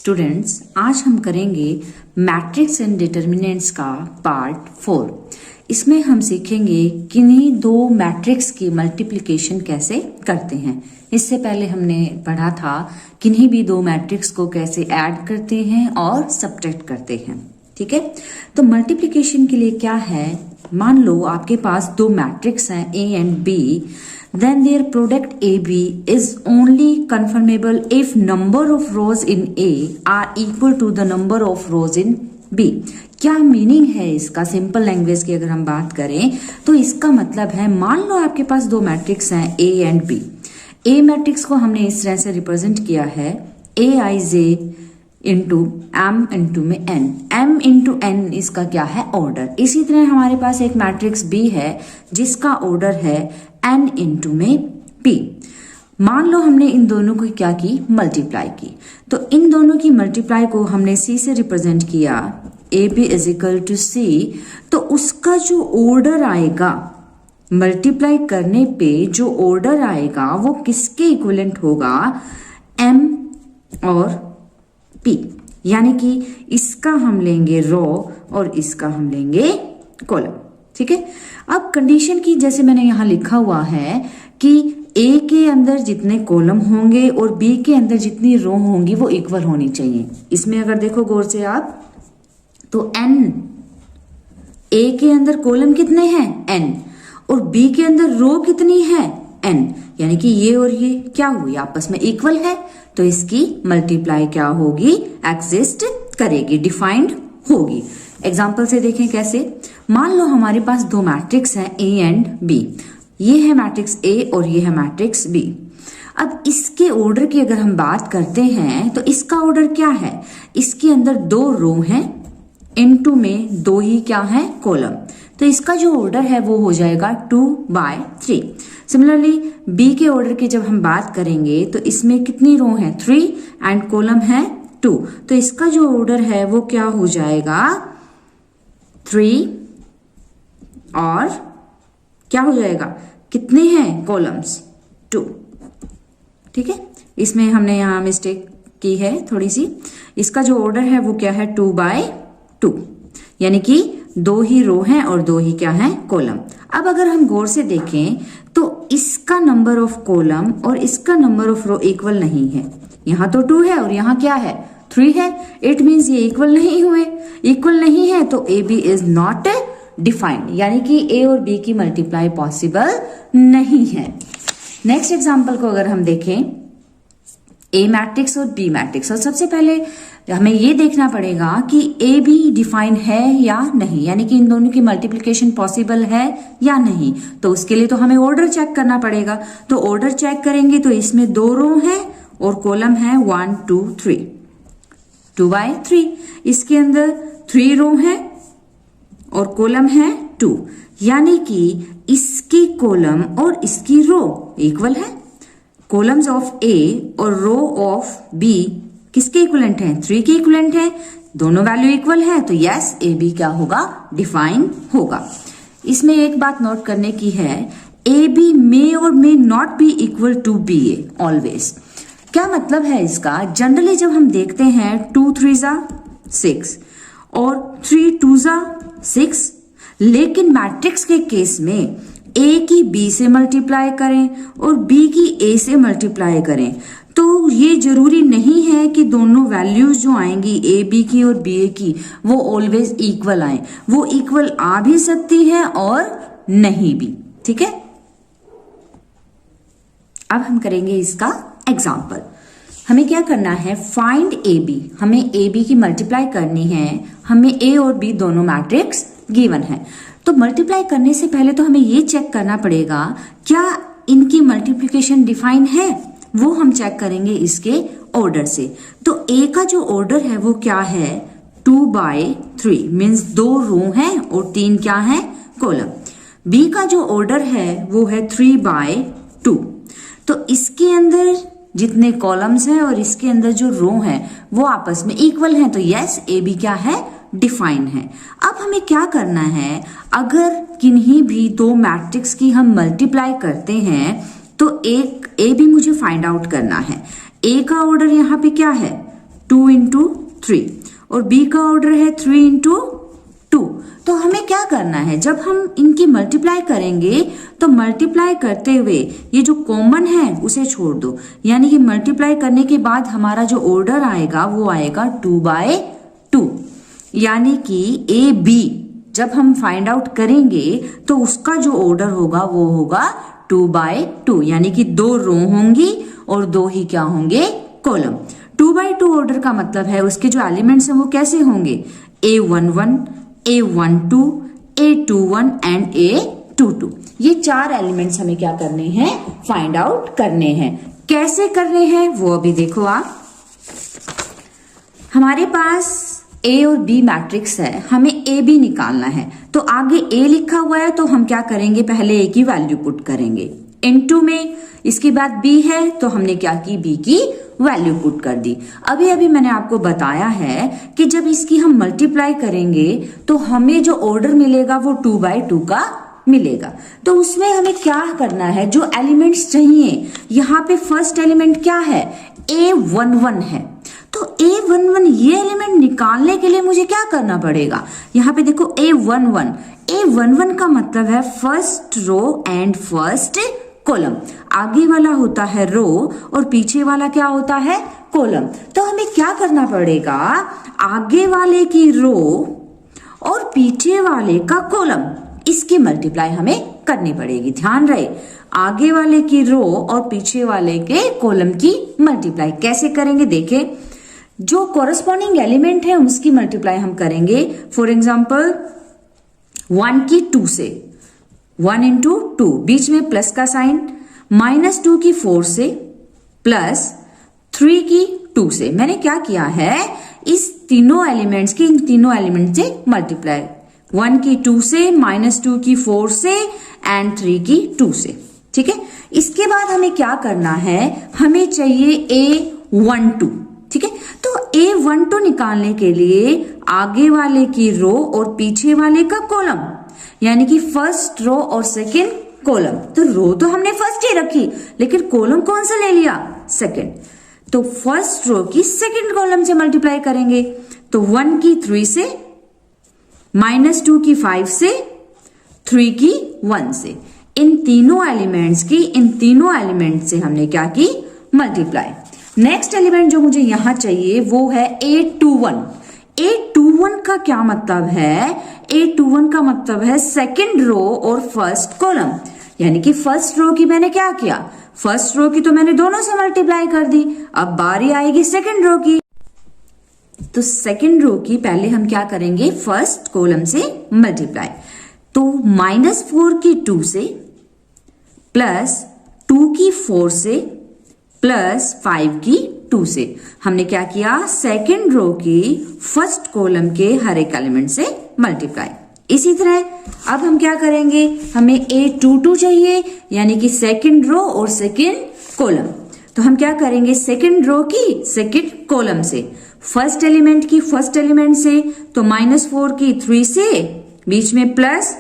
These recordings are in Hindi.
स्टूडेंट्स, आज हम करेंगे मैट्रिक्स एंड डिटर्मिनेंट्स का पार्ट 4। इसमें हम सीखेंगे किन्हीं दो मैट्रिक्स की मल्टीप्लिकेशन कैसे करते हैं। इससे पहले हमने पढ़ा था किन्हीं भी दो मैट्रिक्स को कैसे ऐड करते हैं और सब्ट्रैक्ट करते हैं। ठीक है, तो मल्टीप्लिकेशन के लिए क्या है, मान लो आपके पास दो मैट्रिक्स हैं A and B, then their product AB is only confirmable if number of rows in A are equal to the number of rows in B। क्या मीनिंग है इसका सिंपल लैंग्वेज की अगर हम बात करें तो इसका मतलब है, मान लो आपके पास दो मैट्रिक्स हैं A and B। A matrix को हमने इस तरह से रिप्रेजेंट किया है Aij इंटू m इंटू में n, m इंटू n इसका क्या है, ऑर्डर। इसी तरह हमारे पास एक मैट्रिक्स B है जिसका ऑर्डर है n इंटू में p। मान लो हमने इन दोनों को क्या की, मल्टीप्लाई की, तो इन दोनों की मल्टीप्लाई को हमने c से रिप्रेजेंट किया, ab is equal to c। तो उसका जो ऑर्डर आएगा मल्टीप्लाई करने पे, जो ऑर्डर आएगा वो किसके इक्विवेलेंट होगा, m और p। यानी कि इसका हम लेंगे रो और इसका हम लेंगे कॉलम। ठीक है, अब कंडीशन की जैसे मैंने यहां लिखा हुआ है कि A के अंदर जितने कॉलम होंगे और B के अंदर जितनी रो होंगी वो इक्वल होनी चाहिए। इसमें अगर देखो गौर से आप तो n, A के अंदर कॉलम कितने हैं n, और B के अंदर रो कितनी है n, यानी कि ये और ये क्या हुई, आपस में इक्वल है, तो इसकी मल्टीप्लाई क्या होगी, एग्जिस्ट करेगी, डिफाइंड होगी। एग्जाम्पल से देखें कैसे, मान लो हमारे पास दो मैट्रिक्स हैं A एंड B। ये है मैट्रिक्स A और ये है मैट्रिक्स B। अब इसके ऑर्डर की अगर हम बात करते हैं तो इसका ऑर्डर क्या है, इसके अंदर दो रो हैं, इनटू में दो ही क्या है, कॉलम। तो इसका जो ऑर्डर है वो हो जाएगा 2/3। सिमिलरली B के ऑर्डर की जब हम बात करेंगे तो इसमें कितनी रो है, 3 एंड कॉलम है 2। तो इसका जो ऑर्डर है वो क्या हो जाएगा, 3 और क्या हो जाएगा, कितने हैं कॉलम्स, 2। ठीक है, इसमें हमने यहां मिस्टेक की है थोड़ी सी। इसका जो ऑर्डर है वो क्या है, 2/2, यानी कि दो ही रो हैं और दो ही क्या है, कॉलम। अब अगर हम गौर से देखें तो इसका नंबर ऑफ कॉलम और इसका नंबर ऑफ रो इक्वल नहीं है। यहां तो 2 है और यहां क्या है, 3 है। इट मीन्स ये इक्वल नहीं हुए, इक्वल नहीं है तो AB इज नॉट डिफाइंड, यानी कि A और B की मल्टीप्लाई पॉसिबल नहीं है। नेक्स्ट एग्जांपल को अगर हम देखें, A मैट्रिक्स और B मैट्रिक्स, और सबसे पहले हमें ये देखना पड़ेगा कि A भी डिफाइन है या नहीं, यानी कि इन दोनों की मल्टीप्लिकेशन पॉसिबल है या नहीं। तो उसके लिए तो हमें ऑर्डर चेक करना पड़ेगा। तो ऑर्डर चेक करेंगे तो इसमें दो रो है और कॉलम है 1 2 3, 2/3। इसके अंदर 3 रो है और कॉलम है 2, यानी कि इसकी कॉलम और इसकी रो इक्वल है। कॉलम्स ऑफ A और रो ऑफ B किसके इक्विवेलेंट हैं, 3 के इक्विवेलेंट है, दोनों वैल्यू इक्वल है, तो यस AB क्या होगा, डिफाइन होगा। इसमें एक बात नोट करने की है, AB मे और may not be equal to BA always. क्या मतलब है इसका, जनरली जब हम देखते हैं 2 3 6 और 3 2 6, लेकिन मैट्रिक्स के केस में A की B से मल्टीप्लाई करें और B की A से मल्टीप्लाई करें तो ये जरूरी नहीं है कि दोनों वैल्यूज जो आएंगी A B की और BA की वो ऑलवेज इक्वल आए। वो इक्वल आ भी सकती है और नहीं भी। ठीक है, अब हम करेंगे इसका एग्जाम्पल। हमें क्या करना है, फाइंड AB। हमें AB की मल्टीप्लाई करनी है, हमें A और B दोनों मैट्रिक्स गिवन है। तो मल्टीप्लाई करने से पहले तो हमें ये चेक करना पड़ेगा क्या इनकी मल्टीप्लिकेशन डिफाइन है, वो हम चेक करेंगे इसके ऑर्डर से। तो A का जो ऑर्डर है वो क्या है, 2/3, मीन्स 2 रो हैं और 3 क्या है, कॉलम। B का जो ऑर्डर है वो है 3/2, तो इसके अंदर जितने कॉलम्स हैं और इसके अंदर जो रो हैं वो आपस में इक्वल हैं, तो यस AB क्या है, डिफाइन है। अब हमें क्या करना है, अगर किन्हीं भी दो मैट्रिक्स की हम मल्टीप्लाई करते हैं तो एक A भी मुझे फाइंड आउट करना है। A का ऑर्डर यहाँ पे क्या है, 2 इंटू 3 और बी का ऑर्डर है 3 इंटू 2। तो हमें क्या करना है, जब हम इनकी मल्टीप्लाई करेंगे तो मल्टीप्लाई करते हुए ये जो कॉमन है उसे छोड़ दो, यानी कि मल्टीप्लाई करने के बाद हमारा जो ऑर्डर आएगा वो आएगा 2/2, यानी कि ए बी जब हम फाइंड आउट करेंगे तो उसका जो ऑर्डर होगा वो होगा 2/2, यानी कि 2 रो होंगी और 2 ही क्या होंगे, कॉलम। 2/2 ऑर्डर का मतलब है उसके जो एलिमेंट्स हैं वो कैसे होंगे, A11, A12, A21 and A22। ये 4 एलिमेंट्स हमें क्या करने हैं, फाइंड आउट करने हैं। कैसे करने हैं वो अभी देखो आप। हमारे पास A और B मैट्रिक्स है, हमें A B निकालना है। तो आगे A लिखा हुआ है तो हम क्या करेंगे, पहले A की वैल्यू पुट करेंगे इनटू में, इसके बाद B है तो हमने क्या की, B की वैल्यू पुट कर दी। अभी मैंने आपको बताया है कि जब इसकी हम मल्टीप्लाई करेंगे तो हमें जो ऑर्डर मिलेगा वो 2/2 का मिलेगा। तो उसमें हमें क्या करना है, जो एलिमेंट्स चाहिए, यहाँ पे फर्स्ट एलिमेंट क्या है, A11 है। तो A11 ये एलिमेंट निकालने के लिए मुझे क्या करना पड़ेगा, यहाँ पे देखो A11 का मतलब है first row and first column. आगे वाला होता है रो और पीछे वाला क्या होता है, कॉलम। तो हमें क्या करना पड़ेगा, आगे वाले की रो और पीछे वाले का कॉलम, इसकी मल्टीप्लाई हमें करनी पड़ेगी। ध्यान रहे, आगे वाले की रो और पीछे वाले के कॉलम की मल्टीप्लाई कैसे करेंगे, देखें। जो कॉरस्पॉन्डिंग एलिमेंट है उसकी मल्टीप्लाई हम करेंगे। फॉर एग्जाम्पल 1 की 2 से, 1 इंटू 2, बीच में प्लस का साइन, -2 की 4 से, प्लस 3 की 2 से। मैंने क्या किया है, इस तीनों एलिमेंट्स की इन तीनों एलिमेंट से मल्टीप्लाई, 1 की 2 से, -2 की 4 से एंड 3 की 2 से। ठीक है, इसके बाद हमें क्या करना है, हमें चाहिए A12। ठीक है, तो A12 निकालने के लिए आगे वाले की रो और पीछे वाले का कॉलम, यानी कि फर्स्ट रो और सेकंड कॉलम। तो रो तो हमने फर्स्ट ही रखी, लेकिन कॉलम कौन सा ले लिया, सेकंड। तो फर्स्ट रो की सेकंड कॉलम से मल्टीप्लाई करेंगे। तो 1 की 3 से, -2 की 5 से, 3 की 1 से, इन तीनों एलिमेंट से हमने क्या की, मल्टीप्लाई। नेक्स्ट एलिमेंट जो मुझे यहां चाहिए वो है A21। A21 का क्या मतलब है, A21 का मतलब है सेकंड रो और फर्स्ट कॉलम, यानी कि फर्स्ट रो की मैंने क्या किया, फर्स्ट रो की तो मैंने दोनों से मल्टीप्लाई कर दी। अब बारी आएगी सेकंड रो की, तो सेकंड रो की पहले हम क्या करेंगे, फर्स्ट कॉलम से मल्टीप्लाई। तो -4 की 2 से, प्लस 2 की 4 से, प्लस 5 की 2 से, हमने क्या किया, सेकंड रो की फर्स्ट कॉलम के हर एक एलिमेंट से मल्टीप्लाई। इसी तरह अब हम क्या करेंगे, हमें A22 चाहिए, यानी कि सेकंड रो और सेकंड कॉलम। तो हम क्या करेंगे, सेकंड रो की सेकंड कॉलम से, फर्स्ट एलिमेंट की फर्स्ट एलिमेंट से, तो -4 की 3 से, बीच में प्लस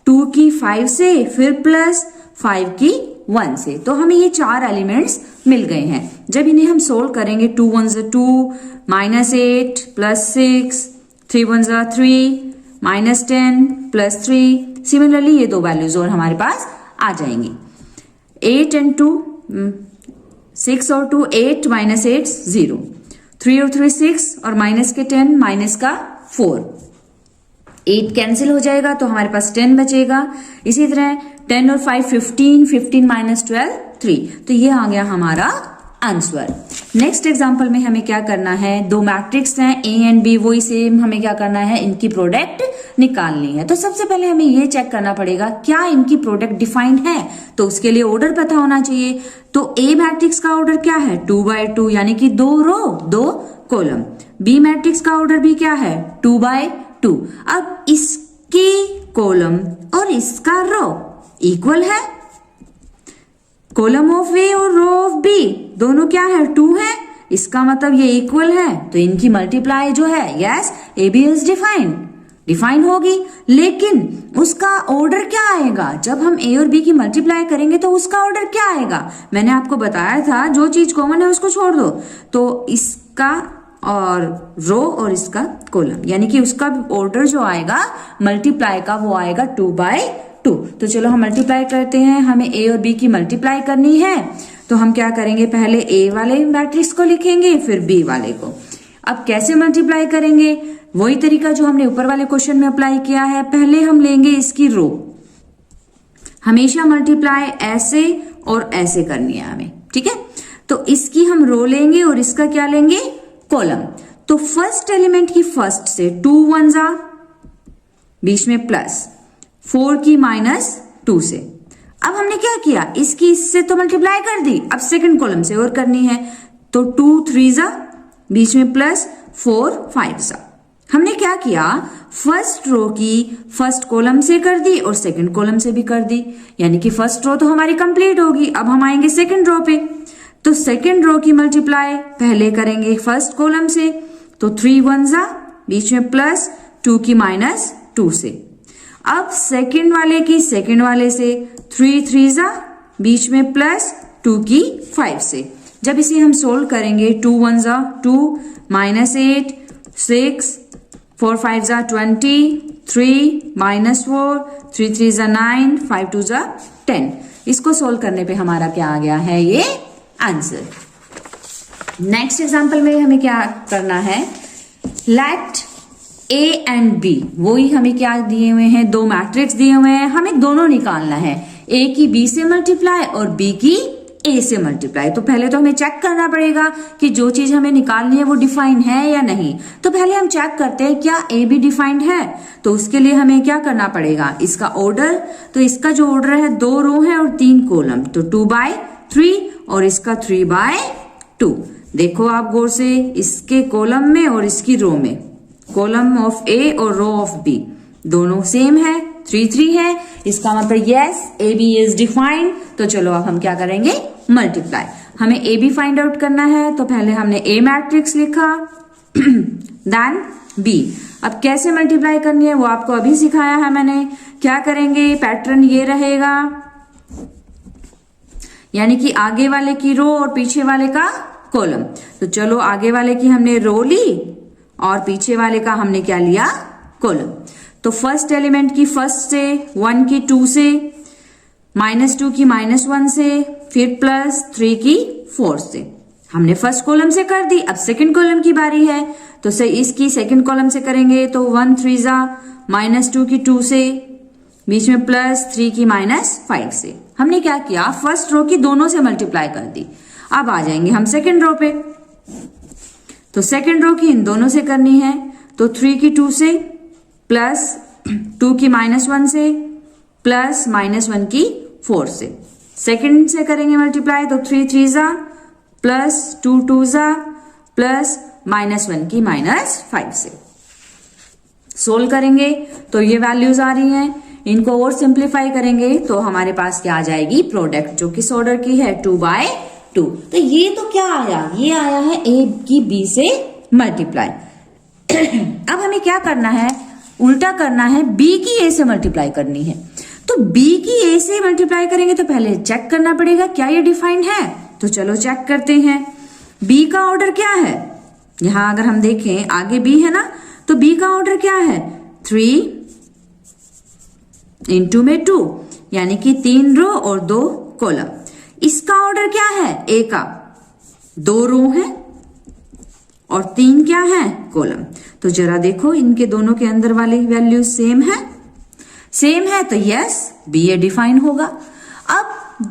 2 की 5 से, फिर प्लस 5 की 1 से। तो हमें ये 4 एलिमेंट्स मिल गए हैं। जब इन्हें हम सोल्व करेंगे, 2 1 2, -8 प्लस 6, 3 1 3, -10 प्लस 3। सिमिलरली ये 2 वैल्यूज और हमारे पास आ जाएंगी। 8 and 2, 6 और 2 8, -8 0, 3 और 3 6 और माइनस के 10, माइनस का 4, 8 कैंसिल हो जाएगा तो हमारे पास 10 बचेगा। इसी तरह 10 और 5 15, 15 - 12 3। तो ये आ गया हमारा आंसर। नेक्स्ट एग्जांपल में हमें क्या करना है, 2 मैट्रिक्स हैं A एंड B, वही सेम हमें क्या करना है, इनकी प्रोडक्ट निकालनी है। तो सबसे पहले हमें ये चेक करना पड़ेगा क्या इनकी प्रोडक्ट डिफाइंड है, तो उसके लिए ऑर्डर पता होना चाहिए। तो A मैट्रिक्स का ऑर्डर क्या है, 2/2, यानी कि 2 रो 2 कॉलम। B मैट्रिक्स का ऑर्डर भी क्या है, 2/2। अब इसकी कॉलम और इसका रो इक्वल है, कॉलम ऑफ A और रो ऑफ B दोनों क्या है, 2 है, इसका मतलब ये इक्वल है। तो इनकी मल्टीप्लाई जो है, यस AB इज डिफाइन होगी। लेकिन उसका ऑर्डर क्या आएगा, जब हम A और B की मल्टीप्लाई करेंगे तो उसका ऑर्डर क्या आएगा, मैंने आपको बताया था जो चीज कॉमन है उसको छोड़ दो। तो इसका और रो और इसका कॉलम, यानी कि उसका ऑर्डर जो आएगा मल्टीप्लाई का वो आएगा 2/2। तो चलो हम मल्टीप्लाई करते हैं। हमें ए और बी की मल्टीप्लाई करनी है, तो हम क्या करेंगे, पहले ए वाले मैट्रिक्स को लिखेंगे फिर बी वाले को। अब कैसे मल्टीप्लाई करेंगे, वही तरीका जो हमने ऊपर वाले क्वेश्चन में अप्लाई किया है। पहले हम लेंगे इसकी रो, हमेशा मल्टीप्लाई ऐसे और ऐसे करनी है हमें, ठीक है। तो इसकी हम रो लेंगे और इसका क्या लेंगे, कॉलम। तो फर्स्ट एलिमेंट की फर्स्ट से 2 1 जा, बीच में प्लस, 4 की -2 से। अब हमने क्या किया, इसकी इससे तो मल्टीप्लाई कर दी, अब सेकंड कॉलम से और करनी है। तो 2 3 जा, बीच में प्लस, 4 5 जा। हमने क्या किया, फर्स्ट रो की फर्स्ट कॉलम से कर दी और सेकंड कॉलम से भी कर दी, यानी कि फर्स्ट रो तो हमारी कंप्लीट होगी। अब हम आएंगे सेकंड रो पे, तो सेकंड रो की मल्टीप्लाई पहले करेंगे फर्स्ट कॉलम से। तो 3 1 जा, बीच में प्लस, 2 की -2 से। अब सेकंड वाले की सेकंड वाले से 3 3 जा, बीच में प्लस, 2 की 5 से। जब इसे हम सोल्व करेंगे, 2 1 जा 2, -8 6, 4 5 जा 20, 3 -4, 3 3 जा 9, 5 2 जा 10। इसको सोल्व करने पे हमारा क्या आ गया है, ये आंसर। नेक्स्ट एग्जांपल में हमें क्या करना है, लेट ए एंड बी, वो ही हमें क्या दिए हुए हैं, दो मैट्रिक्स दिए हुए हैं, हमें दोनों निकालना है, ए की बी से मल्टीप्लाई और बी की ए से मल्टीप्लाई। तो पहले तो हमें चेक करना पड़ेगा कि जो चीज हमें निकालनी है वो डिफाइंड है या नहीं। तो पहले हम चेक करते हैं क्या ए बी डिफाइंड है। तो उसके लिए हमें क्या करना पड़ेगा, इसका ऑर्डर। तो इसका जो ऑर्डर है 2 रो है और 3 कॉलम, तो 2/3 और इसका 3/2। देखो आप गौर से, इसके कॉलम में और इसकी रो में, कॉलम ऑफ ए और रो ऑफ बी दोनों सेम है, 3 3 है। इसका मतलब yes A B is defined. तो चलो अब हम क्या करेंगे, मल्टीप्लाई। हमें ए बी फाइंड आउट करना है, तो पहले हमने ए मैट्रिक्स लिखा देन बी। अब कैसे मल्टीप्लाई करनी है वो आपको अभी सिखाया है मैंने। क्या करेंगे, पैटर्न ये रहेगा, यानी कि आगे वाले की रो और पीछे वाले का कॉलम। तो चलो आगे वाले की हमने रो ली और पीछे वाले का हमने क्या लिया, कॉलम। तो फर्स्ट एलिमेंट की फर्स्ट से, 1 की 2 से, -2 की -1 से, फिर +3 की 4 से। हमने फर्स्ट कॉलम से कर दी, अब सेकंड कॉलम की बारी है। तो इसकी सेकंड कॉलम से करेंगे, तो 1 3 जा, -2 की 2 से, बीच में +3 की -5 से। हमने क्या किया, फर्स्ट रो की दोनों से मल्टीप्लाई कर दी। अब आ जाएंगे हम सेकंड रो पे, तो सेकंड रो की इन दोनों से करनी है। तो 3 की 2 से, +2 की -1 से, +-1 की 4 से। सेकंड से करेंगे मल्टीप्लाई, तो 3 3 जा, +2 2 जा, +-1 की -5 से। सोल्व करेंगे तो ये वैल्यूज आ रही हैं। इनको और सिंप्लीफाई करेंगे तो हमारे पास क्या आ जाएगी, प्रोडक्ट, जो किस ऑर्डर की है, 2/2। तो ये तो क्या आया, ये आया है ए की बी से मल्टीप्लाई। अब हमें क्या करना है, उल्टा करना है, बी की ए से मल्टीप्लाई करनी है। तो बी की ए से मल्टीप्लाई करेंगे तो पहले चेक करना पड़ेगा क्या ये डिफाइंड है। तो चलो चेक करते हैं। बी का ऑर्डर क्या है, यहां अगर हम देखें आगे बी है ना, तो बी का ऑर्डर क्या है, 3 × में 2, यानी कि 3 रो और 2 कॉलम। इसका ऑर्डर क्या है, ए का 2 रो है और 3 क्या है, कॉलम। तो जरा देखो इनके दोनों के अंदर वाली वैल्यू सेम है, सेम है, तो यस बी ए डिफाइन होगा। अब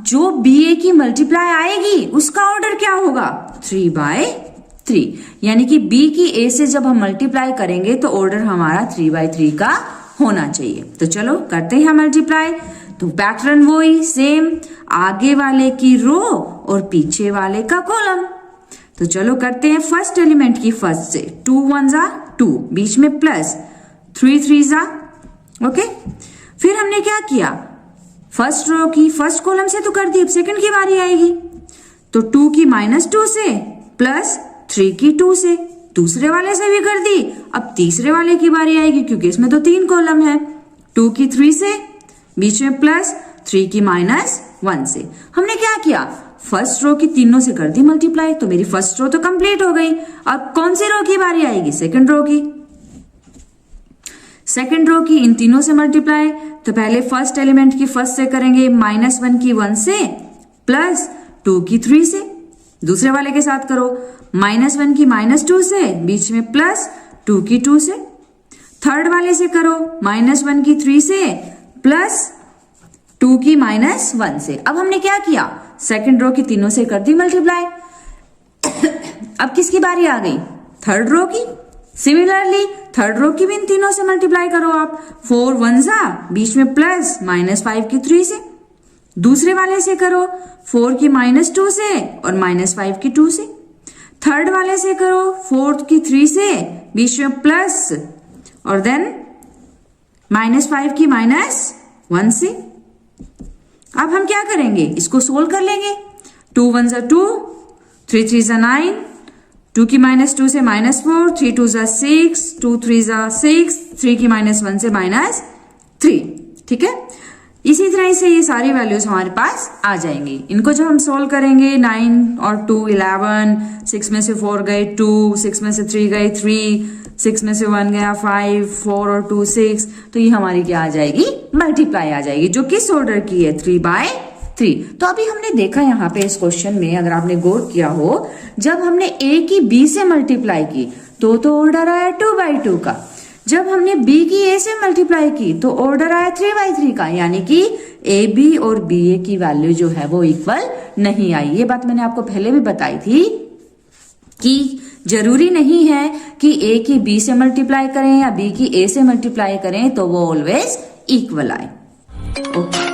जो बी ए की मल्टीप्लाई आएगी उसका ऑर्डर क्या होगा, 3/3, यानी कि बी की ए से जब हम मल्टीप्लाई करेंगे तो ऑर्डर हमारा 3/3 का होना चाहिए। तो चलो करते हैं मल्टीप्लाई। तो पैटर्न वही सेम, आगे वाले की रो और पीछे वाले का कॉलम। तो चलो करते हैं फर्स्ट एलिमेंट की फर्स्ट से, 2 1 जा 2, बीच में प्लस, 3 3 जा, ओके। फिर हमने क्या किया, फर्स्ट रो की फर्स्ट कॉलम से तो कर दी, अब सेकंड की बारी आएगी। तो 2 की -2 से, +3 की 2 से, दूसरे वाले से भी कर दी। अब तीसरे वाले की बारी आएगी क्योंकि इसमें तो 3 कॉलम है। 2 की 3 से, बीच में +3 की -1 से। हमने क्या किया, फर्स्ट रो की तीनों से कर दी मल्टीप्लाई, तो मेरी फर्स्ट रो तो कंप्लीट हो गई। अब कौन सी रो की बारी आएगी? सेकंड रो की। सेकंड रो की इन तीनों से मल्टीप्लाई, तो पहले फर्स्ट एलिमेंट की फर्स्ट से करेंगे, -1 की 1 से प्लस 2 की 3 से। दूसरे वाले के साथ करो, -1 की -2 से, बीच में प्लस 2 की 2 से। थर्ड वाले से करो, -1 की 3 से प्लस 2 की -1 से। अब हमने क्या किया? सेकंड रो की तीनों से कर दी मल्टीप्लाई। अब किसकी बारी आ गई? थर्ड रो की। सिमिलरली थर्ड रो की भी इन तीनों से मल्टीप्लाई करो आप, 4 1 जा, बीच में प्लस -5 की 3 से। दूसरे वाले से करो, 4 की -2 से और -5 की 2 से। थर्ड वाले से करो, 4 की 3 से, बीच में प्लस और देन -5 की -1 से। अब हम क्या करेंगे? इसको सोल्व कर लेंगे। 2 1 जा 2, 3 3 जा 9, 2 की -2 से -4, 3 2 जा 6, 2 3 जा 6, 3 की -1 से -3। ठीक है, इसी तरह से ये सारी वैल्यूज हमारे पास आ जाएंगी। इनको जब हम सोल्व करेंगे, 9 और 2 11, 6 में से 4 गए 2, 6 में से 3 गए 3, 6 में से 1 गया 5, 4 और 2 6, तो ये हमारी क्या आ जाएगी? मल्टीप्लाई आ जाएगी, जो किस ऑर्डर की है? 3/3। तो अभी हमने देखा यहाँ पे इस क्वेश्चन में, अगर आपने गौर किया हो, जब हमने a की b से मल्टीप्लाई की तो ऑर्डर आया 2/2 का। जब हमने b की a से मल्टीप्लाई की तो ऑर्डर आया 3/3 का, यानी कि ab और ba की वैल्यू जो है वो इक्वल नहीं आई। ये बात मैंने आपको पहले भी बताई थी कि जरूरी नहीं है कि a की b से मल्टीप्लाई करें या b की a से मल्टीप्लाई करें तो वो ऑलवेज इक्वल आए। ओके।